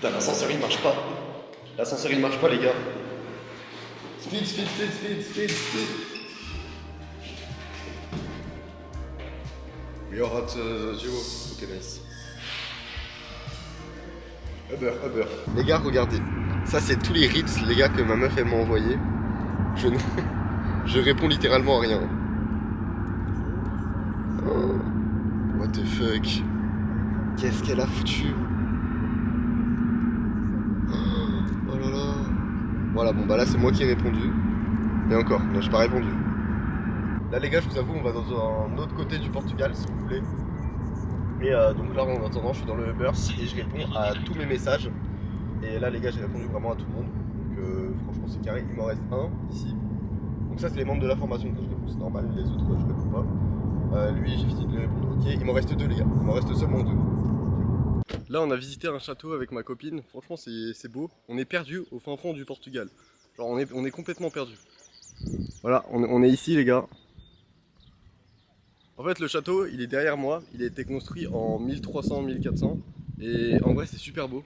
Putain, l'ascenseur il marche pas. L'ascenseur il marche pas, les gars. Speed. We are at the zero. Ok, nice. Uber. Les gars, regardez. Ça, c'est tous les reads, les gars, que ma meuf, elle m'a envoyé. Je réponds littéralement à rien. Oh. What the fuck? Qu'est-ce qu'elle a foutu? Oh là là. Voilà, bon bah là c'est moi qui ai répondu. Et encore, non, j'ai pas répondu. Là les gars, je vous avoue, on va dans un autre côté du Portugal si vous voulez. Et donc là en attendant, je suis dans le Uber et je réponds à tous mes messages. Et là les gars, j'ai répondu vraiment à tout le monde. Donc franchement c'est carré, il m'en reste un ici. Donc ça c'est les membres de la formation que je réponds, c'est normal, les autres je réponds pas. Lui j'ai fini de lui répondre, ok, il m'en reste deux les gars, il m'en reste seulement deux. Là on a visité un château avec ma copine, franchement c'est beau. On est perdu au fin fond du Portugal. Genre on est complètement perdu. Voilà, on est ici les gars. En fait le château il est derrière moi, il a été construit en 1300-1400 et en vrai c'est super beau.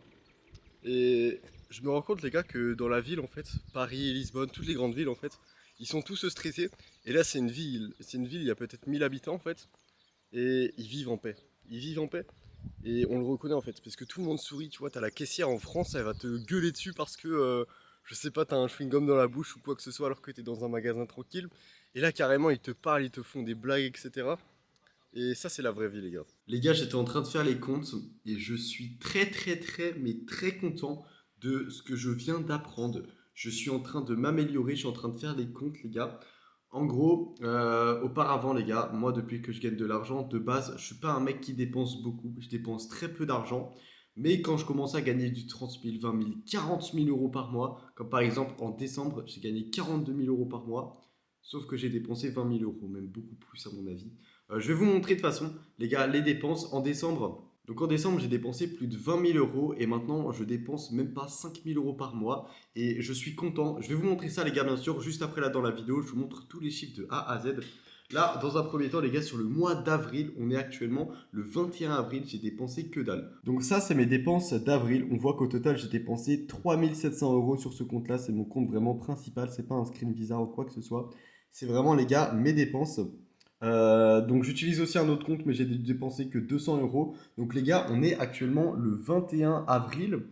Et je me rends compte les gars que dans la ville en fait, Paris, Lisbonne, toutes les grandes villes en fait, ils sont tous stressés. Et là c'est une ville, il y a peut-être 1000 habitants en fait. Et ils vivent en paix. Ils vivent en paix. Et on le reconnaît en fait, parce que tout le monde sourit, tu vois, t'as la caissière en France, elle va te gueuler dessus parce que, je sais pas, t'as un chewing-gum dans la bouche ou quoi que ce soit alors que t'es dans un magasin tranquille. Et là carrément ils te parlent, ils te font des blagues, etc. Et ça c'est la vraie vie les gars. Les gars, j'étais en train de faire les comptes et je suis mais très content de ce que je viens d'apprendre. Je suis en train de m'améliorer, je suis en train de faire les comptes les gars. En gros, auparavant les gars, moi depuis que je gagne de l'argent, de base, je suis pas un mec qui dépense beaucoup, je dépense très peu d'argent. Mais quand je commence à gagner du 30 000, 20 000, 40 000 euros par mois, comme par exemple en décembre, j'ai gagné 42 000 euros par mois, sauf que j'ai dépensé 20 000 euros, même beaucoup plus à mon avis. Je vais vous montrer de toute façon, les gars, les dépenses en décembre. Donc en décembre, j'ai dépensé plus de 20 000 euros et maintenant, je dépense même pas 5 000 euros par mois. Et je suis content. Je vais vous montrer ça, les gars, bien sûr, juste après là dans la vidéo. Je vous montre tous les chiffres de A à Z. Là, dans un premier temps, les gars, sur le mois d'avril, on est actuellement le 21 avril, j'ai dépensé que dalle. Donc ça, c'est mes dépenses d'avril. On voit qu'au total, j'ai dépensé 3 700 euros sur ce compte-là. C'est mon compte vraiment principal. C'est pas un screen bizarre ou quoi que ce soit. C'est vraiment, les gars, mes dépenses. Donc j'utilise aussi un autre compte, mais j'ai dépensé que 200 euros. Donc les gars, on est actuellement le 21 avril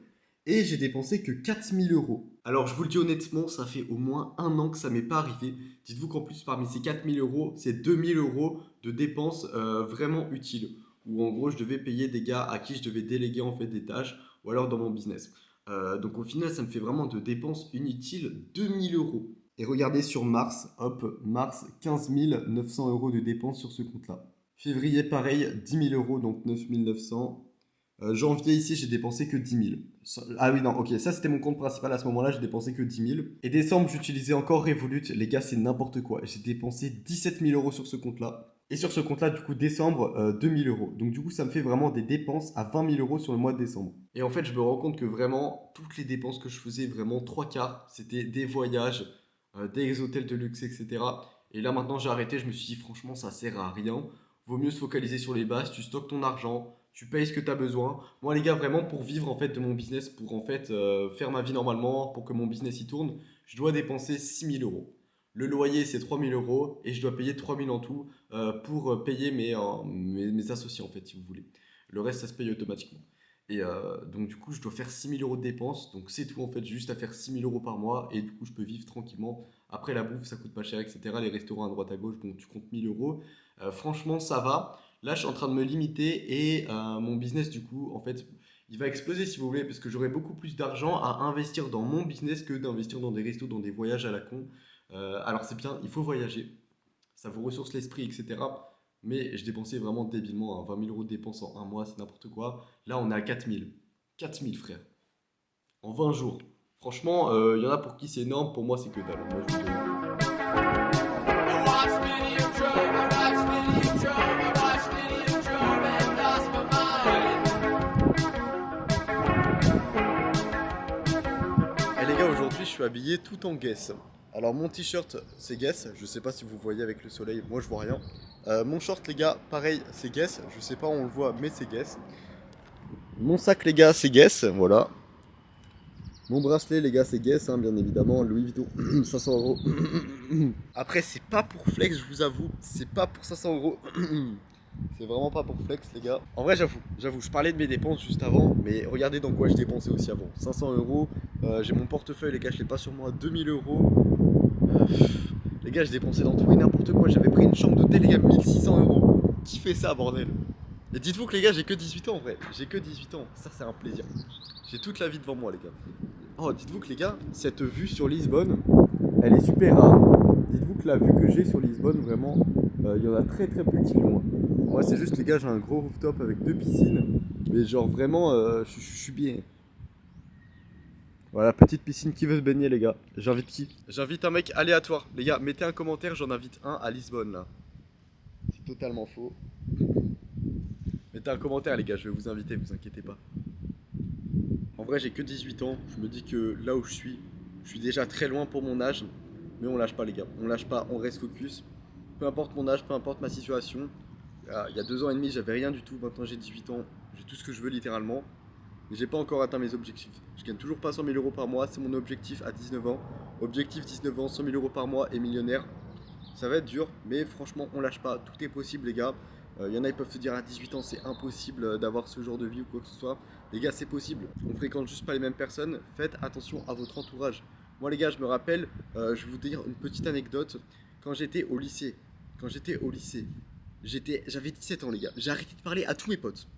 et j'ai dépensé que 4000 euros. Alors je vous le dis honnêtement, ça fait au moins un an que ça m'est pas arrivé. Dites-vous qu'en plus parmi ces 4000 euros, c'est 2000 euros de dépenses vraiment utiles. Où en gros je devais payer des gars à qui je devais déléguer en fait des tâches ou alors dans mon business. Donc au final, ça me fait vraiment de dépenses inutiles 2000 euros. Et regardez sur mars, hop, mars, 15 900 euros de dépenses sur ce compte-là. Février, pareil, 10 000 euros, donc 9 900. Janvier, ici, j'ai dépensé que 10 000. Ah oui, non, ok, ça c'était mon compte principal à ce moment-là, j'ai dépensé que 10 000. Et décembre, j'utilisais encore Revolut. Les gars, c'est n'importe quoi. J'ai dépensé 17 000 euros sur ce compte-là. Et sur ce compte-là, du coup, décembre, 2 000 euros. Donc, du coup, ça me fait vraiment des dépenses à 20 000 euros sur le mois de décembre. Et en fait, je me rends compte que vraiment, toutes les dépenses que je faisais, vraiment 3 quarts, c'était des voyages, des hôtels de luxe, etc. Et là, maintenant, j'ai arrêté. Je me suis dit, franchement, ça sert à rien. Vaut mieux se focaliser sur les bases. Tu stockes ton argent, tu payes ce que tu as besoin. Moi, les gars, vraiment, pour vivre en fait de mon business, pour en fait faire ma vie normalement, pour que mon business y tourne, je dois dépenser 6 000 euros. Le loyer, c'est 3 000 euros et je dois payer 3 000 en tout pour payer mes associés, en fait, si vous voulez. Le reste, ça se paye automatiquement. Et donc, du coup, je dois faire 6 000 euros de dépenses. Donc, c'est tout, en fait, j'ai juste à faire 6 000 euros par mois et du coup, je peux vivre tranquillement. Après, la bouffe, ça coûte pas cher, etc. Les restaurants à droite à gauche, bon, tu comptes 1 000 euros. Franchement, ça va. Là, je suis en train de me limiter et mon business, du coup, en fait, il va exploser si vous voulez, parce que j'aurai beaucoup plus d'argent à investir dans mon business que d'investir dans des restos, dans des voyages à la con. Alors, c'est bien, il faut voyager, ça vous ressource l'esprit, etc. Mais je dépensais vraiment débilement, hein, 20 000 euros de dépenses en un mois, c'est n'importe quoi. Là, on est à 4 000. 4 000, frère. En 20 jours. Franchement, il y en a pour qui c'est énorme, pour moi, c'est que dalle. Moi, je vous le dis. Et les gars, aujourd'hui je suis habillé tout en Guess. Alors mon t-shirt c'est Guess, je sais pas si vous voyez avec le soleil, moi je vois rien. Mon short les gars, pareil c'est Guess, je sais pas où on le voit mais c'est Guess. Mon sac les gars c'est Guess, voilà. Mon bracelet, les gars, c'est Guess, hein, bien évidemment. Louis Vuitton, 500 euros. Après, c'est pas pour flex, je vous avoue. C'est pas pour 500 euros. C'est vraiment pas pour flex, les gars. En vrai, j'avoue, je parlais de mes dépenses juste avant, mais regardez dans quoi je dépensais aussi avant. 500 euros, j'ai mon portefeuille, les gars, je l'ai pas sur moi, 2000 euros. Les gars, je dépensais dans tout et n'importe quoi. J'avais pris une chambre d'hôtel, les gars, 1600 euros. Qui fait ça, bordel? Et dites-vous que les gars, j'ai que 18 ans en vrai. J'ai que 18 ans. Ça, c'est un plaisir. J'ai toute la vie devant moi, les gars. Oh, dites-vous que les gars, cette vue sur Lisbonne, elle est super rare. Dites-vous que la vue que j'ai sur Lisbonne, vraiment, il y en a très très peu qui l'ont. Moi, c'est juste, les gars, j'ai un gros rooftop avec 2 piscines. Mais genre, vraiment, je suis bien. Voilà, petite piscine, qui veut se baigner, les gars? J'invite qui? J'invite un mec aléatoire. Les gars, mettez un commentaire, j'en invite un à Lisbonne, là. C'est totalement faux. Mettez un commentaire, les gars, je vais vous inviter, vous inquiétez pas. En vrai, j'ai que 18 ans. Je me dis que là où je suis déjà très loin pour mon âge. Mais on lâche pas, les gars. On lâche pas, on reste focus. Peu importe mon âge, peu importe ma situation. Il y a 2 ans et demi, j'avais rien du tout. Maintenant, j'ai 18 ans. J'ai tout ce que je veux, littéralement. Mais j'ai pas encore atteint mes objectifs. Je gagne toujours pas 100 000 euros par mois. C'est mon objectif à 19 ans. Objectif 19 ans, 100 000 euros par mois et millionnaire. Ça va être dur, mais franchement, on lâche pas. Tout est possible, les gars. Il y en a, ils peuvent se dire à 18 ans, c'est impossible d'avoir ce genre de vie ou quoi que ce soit. Les gars, c'est possible. On fréquente juste pas les mêmes personnes. Faites attention à votre entourage. Moi, les gars, je me rappelle, je vais vous dire une petite anecdote. Quand j'étais au lycée, j'avais 17 ans, les gars. J'ai arrêté de parler à tous mes potes.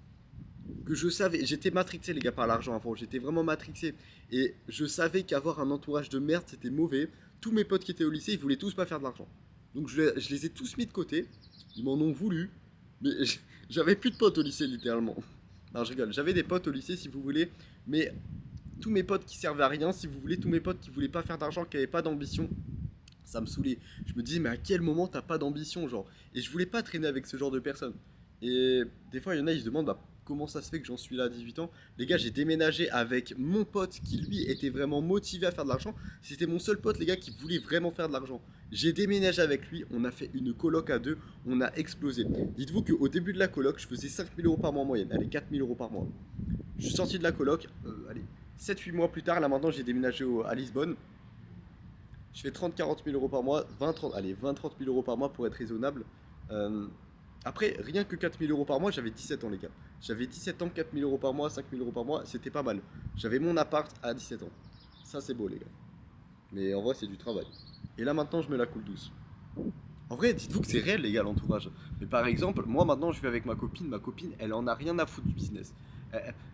Que je savais, j'étais matrixé, les gars, par l'argent avant. J'étais vraiment matrixé. Et je savais qu'avoir un entourage de merde, c'était mauvais. Tous mes potes qui étaient au lycée, ils voulaient tous pas faire de l'argent. Donc je les ai tous mis de côté. Ils m'en ont voulu. Mais j'avais plus de potes au lycée, littéralement. Non, je rigole. J'avais des potes au lycée, si vous voulez. Mais tous mes potes qui servaient à rien, si vous voulez, tous mes potes qui voulaient pas faire d'argent, qui avaient pas d'ambition, ça me saoulait. Je me disais, mais à quel moment t'as pas d'ambition, genre? Et je voulais pas traîner avec ce genre de personnes. Et des fois, il y en a, ils se demandent, bah, comment ça se fait que j'en suis là à 18 ans? Les gars, j'ai déménagé avec mon pote qui, lui, était vraiment motivé à faire de l'argent. C'était mon seul pote, les gars, qui voulait vraiment faire de l'argent. J'ai déménagé avec lui, on a fait une coloc à 2, on a explosé. Dites-vous qu'au début de la coloc, je faisais 5 000 euros par mois en moyenne. Allez, 4 000 euros par mois. Je suis sorti de la coloc, allez, 7-8 mois plus tard, là maintenant, j'ai déménagé à Lisbonne. Je fais 30-40 000 euros par mois, 20-30 000 euros par mois pour être raisonnable. Après, rien que 4 000 euros par mois, j'avais 17 ans, les gars. J'avais 17 ans, 4 000 euros par mois, 5 000 euros par mois, c'était pas mal. J'avais mon appart à 17 ans. Ça, c'est beau, les gars. Mais en vrai, c'est du travail. Et là, maintenant, je me la coule douce. En vrai, dites-vous que c'est réel, les gars, l'entourage. Mais par exemple, moi, maintenant, je vais avec ma copine. Ma copine, elle en a rien à foutre du business.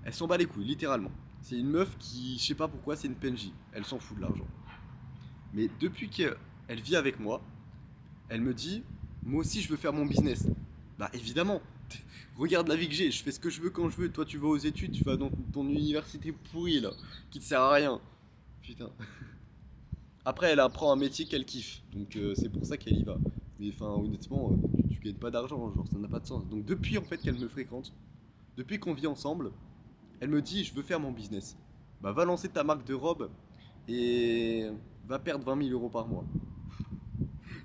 Elle s'en bat les couilles, littéralement. C'est une meuf qui, je sais pas pourquoi, c'est une PNJ. Elle s'en fout de l'argent. Mais depuis qu'elle vit avec moi, elle me dit, moi aussi, je veux faire mon business. Bah évidemment, regarde la vie que j'ai, je fais ce que je veux quand je veux. Toi tu vas aux études, tu vas dans ton université pourrie là, qui te sert à rien. Putain. Après elle apprend un métier qu'elle kiffe, donc c'est pour ça qu'elle y va. Mais enfin honnêtement, tu gagnes pas d'argent, genre ça n'a pas de sens. Donc depuis en fait qu'elle me fréquente, depuis qu'on vit ensemble, elle me dit je veux faire mon business. Bah va lancer ta marque de robe et va perdre 20 000 euros par mois.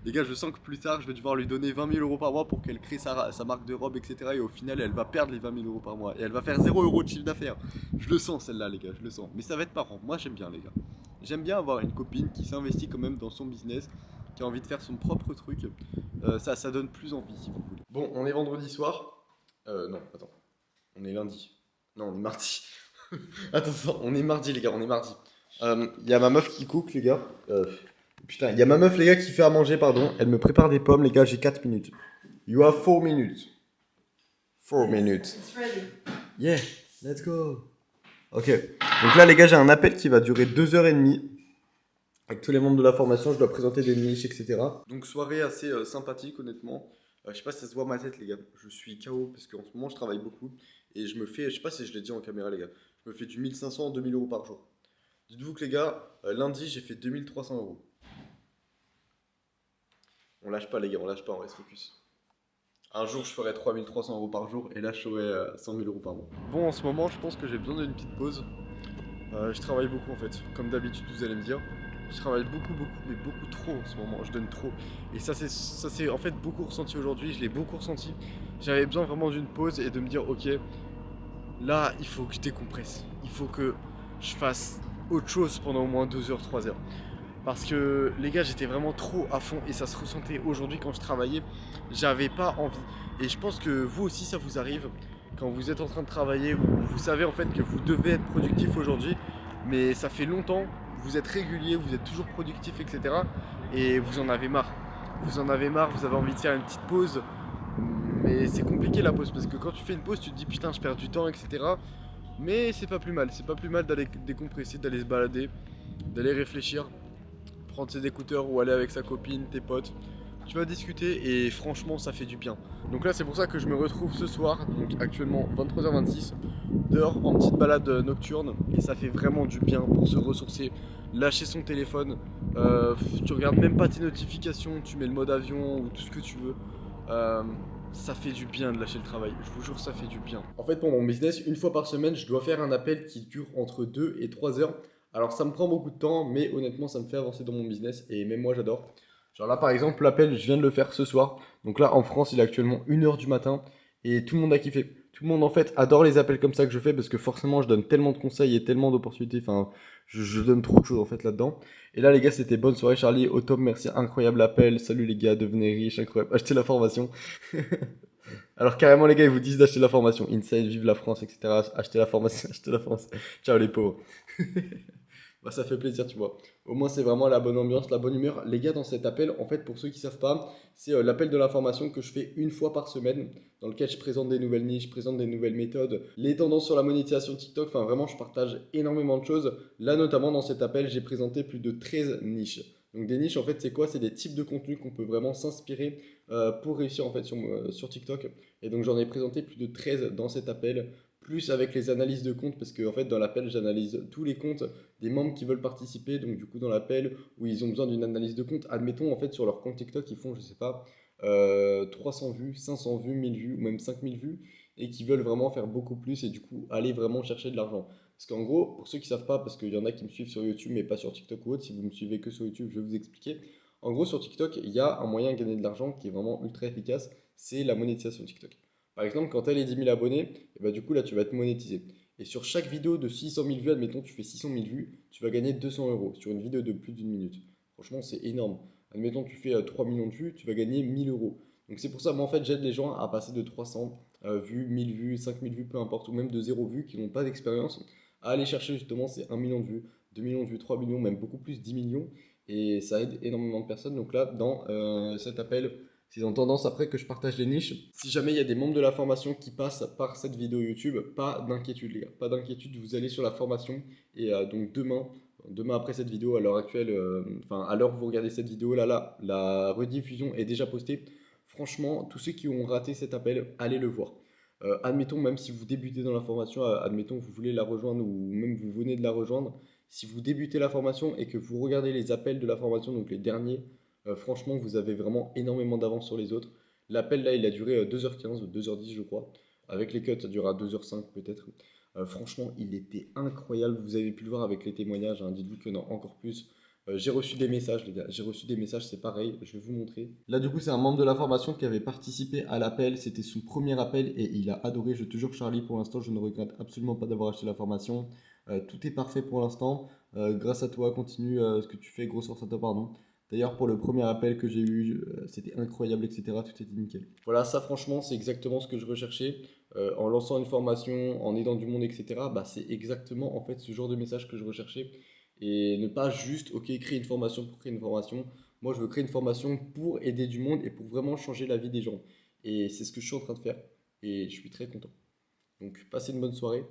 Les gars, je sens que plus tard, je vais devoir lui donner 20 000 euros par mois pour qu'elle crée sa marque de robe, etc. Et au final, elle va perdre les 20 000 euros par mois. Et elle va faire 0 euros de chiffre d'affaires. Je le sens, celle-là, les gars, je le sens. Mais ça va être marrant. Moi, j'aime bien, les gars. J'aime bien avoir une copine qui s'investit quand même dans son business, qui a envie de faire son propre truc. Ça donne plus envie, si vous voulez. Bon, on est vendredi soir. Non, attends. On est lundi. Non, on est mardi. Attends, on est mardi, les gars, on est mardi. Il y a ma meuf qui cook, les gars. Putain, il y a ma meuf, les gars, qui fait à manger, pardon. Elle me prépare des pommes, les gars, j'ai 4 minutes. You have 4 minutes. 4 minutes. It's ready. Yeah, let's go. Ok, donc là, les gars, j'ai un appel qui va durer 2h30. Avec tous les membres de la formation, je dois présenter des niches, etc. Donc, soirée assez sympathique, honnêtement. Je sais pas si ça se voit ma tête, les gars. Je suis KO parce qu'en ce moment, je travaille beaucoup. Et je me fais, je sais pas si je l'ai dit en caméra, les gars. Je me fais du 1500 à 2000 euros par jour. Dites-vous que, les gars, lundi, j'ai fait 2300 euros. On lâche pas, les gars, on lâche pas, on reste focus. Un jour, je ferai 3300 euros par jour et là, je ferai 100 000 euros par mois. Bon, en ce moment, je pense que j'ai besoin d'une petite pause. Je travaille beaucoup en fait, comme d'habitude, vous allez me dire. Je travaille beaucoup, mais beaucoup trop en ce moment. Je donne trop. Et ça, c'est en fait beaucoup ressenti aujourd'hui. Je l'ai beaucoup ressenti. J'avais besoin vraiment d'une pause et de me dire, ok, là, il faut que je décompresse. Il faut que je fasse autre chose pendant au moins 2 heures, 3 heures. Parce que les gars, j'étais vraiment trop à fond et ça se ressentait aujourd'hui quand je travaillais. J'avais pas envie. Et je pense que vous aussi, ça vous arrive quand vous êtes en train de travailler ou vous savez en fait que vous devez être productif aujourd'hui, mais ça fait longtemps, vous êtes régulier, vous êtes toujours productif, etc. Et vous en avez marre. Vous en avez marre, vous avez envie de faire une petite pause. Mais c'est compliqué la pause parce que quand tu fais une pause, tu te dis putain, je perds du temps, etc. Mais c'est pas plus mal. C'est pas plus mal d'aller décompresser, d'aller se balader, d'aller réfléchir, prendre ses écouteurs ou aller avec sa copine, tes potes. Tu vas discuter et franchement ça fait du bien. Donc là c'est pour ça que je me retrouve ce soir, donc actuellement 23h26, dehors en petite balade nocturne et ça fait vraiment du bien pour se ressourcer, lâcher son téléphone, tu regardes même pas tes notifications, tu mets le mode avion ou tout ce que tu veux. Euh, Ça fait du bien de lâcher le travail, je vous jure ça fait du bien. En fait pour mon business, une fois par semaine, je dois faire un appel qui dure entre 2 et 3 heures. Alors ça me prend beaucoup de temps, mais honnêtement ça me fait avancer dans mon business et même moi j'adore. Genre là par exemple l'appel je viens de le faire ce soir. Donc là en France il est actuellement 1 heure du matin et tout le monde a kiffé. Tout le monde en fait adore les appels comme ça que je fais parce que forcément je donne tellement de conseils et tellement d'opportunités. Enfin je donne trop de choses en fait là-dedans. Et là les gars c'était bonne soirée Charlie, au top, merci, incroyable appel, salut les gars, devenez riches, incroyable, achetez la formation. Alors carrément les gars ils vous disent d'acheter la formation, Inside, vive la France, etc. Achetez la formation, achetez la formation. Ciao les pauvres. Bah, ça fait plaisir, tu vois. Au moins, c'est vraiment la bonne ambiance, la bonne humeur. Les gars, dans cet appel, en fait, pour ceux qui ne savent pas, c'est l'appel de l'information que je fais une fois par semaine, dans lequel je présente des nouvelles niches, je présente des nouvelles méthodes, les tendances sur la monétisation TikTok. Enfin, vraiment, je partage énormément de choses. Là, notamment, dans cet appel, j'ai présenté plus de 13 niches. Donc, des niches, en fait, c'est quoi? C'est des types de contenus qu'on peut vraiment s'inspirer pour réussir, en fait, sur TikTok. Et donc, j'en ai présenté plus de 13 dans cet appel plus avec les analyses de comptes, parce que en fait, dans l'appel, j'analyse tous les comptes des membres qui veulent participer. Donc, du coup, dans l'appel où ils ont besoin d'une analyse de compte, admettons, en fait, sur leur compte TikTok, ils font, je sais pas, 300 vues, 500 vues, 1000 vues ou même 5000 vues et qui veulent vraiment faire beaucoup plus et du coup, aller vraiment chercher de l'argent. Parce qu'en gros, pour ceux qui savent pas, parce qu'il y en a qui me suivent sur YouTube mais pas sur TikTok ou autre, si vous me suivez que sur YouTube, je vais vous expliquer. En gros, sur TikTok, il y a un moyen de gagner de l'argent qui est vraiment ultra efficace, c'est la monétisation TikTok. Par exemple, quand tu as les 10 000 abonnés, et bah, du coup là tu vas être monétisé. Et sur chaque vidéo de 600 000 vues, admettons tu fais 600 000 vues, tu vas gagner 200 euros sur une vidéo de plus d'une minute. Franchement, c'est énorme. Admettons tu fais 3 millions de vues, tu vas gagner 1000 euros. Donc c'est pour ça, moi en fait, j'aide les gens à passer de 300 vues, 1000 vues, 5000 vues, peu importe, ou même de 0 vues qui n'ont pas d'expérience, à aller chercher justement ces 1 million de vues, 2 millions de vues, 3 millions, même beaucoup plus, 10 millions. Et ça aide énormément de personnes. Donc là, dans cet appel, s'ils ont tendance après que je partage les niches. Si jamais il y a des membres de la formation qui passent par cette vidéo YouTube, pas d'inquiétude les gars, pas d'inquiétude, vous allez sur la formation et donc demain après cette vidéo, à l'heure actuelle, enfin à l'heure où vous regardez cette vidéo, là, la rediffusion est déjà postée. Franchement, tous ceux qui ont raté cet appel, allez le voir. Admettons, même si vous débutez dans la formation, admettons que vous voulez la rejoindre ou même vous venez de la rejoindre, si vous débutez la formation et que vous regardez les appels de la formation, donc les derniers, franchement, vous avez vraiment énormément d'avance sur les autres. L'appel là, il a duré 2h15 ou 2h10, je crois. Avec les cuts, ça durera 2h05 peut-être. Franchement, il était incroyable. Vous avez pu le voir avec les témoignages, hein. Dites-vous qu'il y en a encore plus. J'ai reçu des messages, les gars. J'ai reçu des messages, c'est pareil. Je vais vous montrer. Là, du coup, c'est un membre de la formation qui avait participé à l'appel. C'était son premier appel et il a adoré. Je te jure, Charlie, pour l'instant, je ne regrette absolument pas d'avoir acheté la formation. Tout est parfait pour l'instant. Grâce à toi, continue ce que tu fais. Grosse force à toi, pardon. D'ailleurs, pour le premier appel que j'ai eu, c'était incroyable, etc. Tout était nickel. Voilà, ça franchement, c'est exactement ce que je recherchais. En lançant une formation, en aidant du monde, etc. Bah, c'est exactement en fait ce genre de message que je recherchais. Et ne pas juste, ok, créer une formation pour créer une formation. Moi, je veux créer une formation pour aider du monde et pour vraiment changer la vie des gens. Et c'est ce que je suis en train de faire. Et je suis très content. Donc, passez une bonne soirée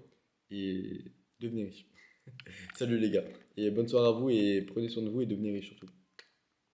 et devenez riche. Salut les gars. Et bonne soirée à vous et prenez soin de vous et devenez riche surtout.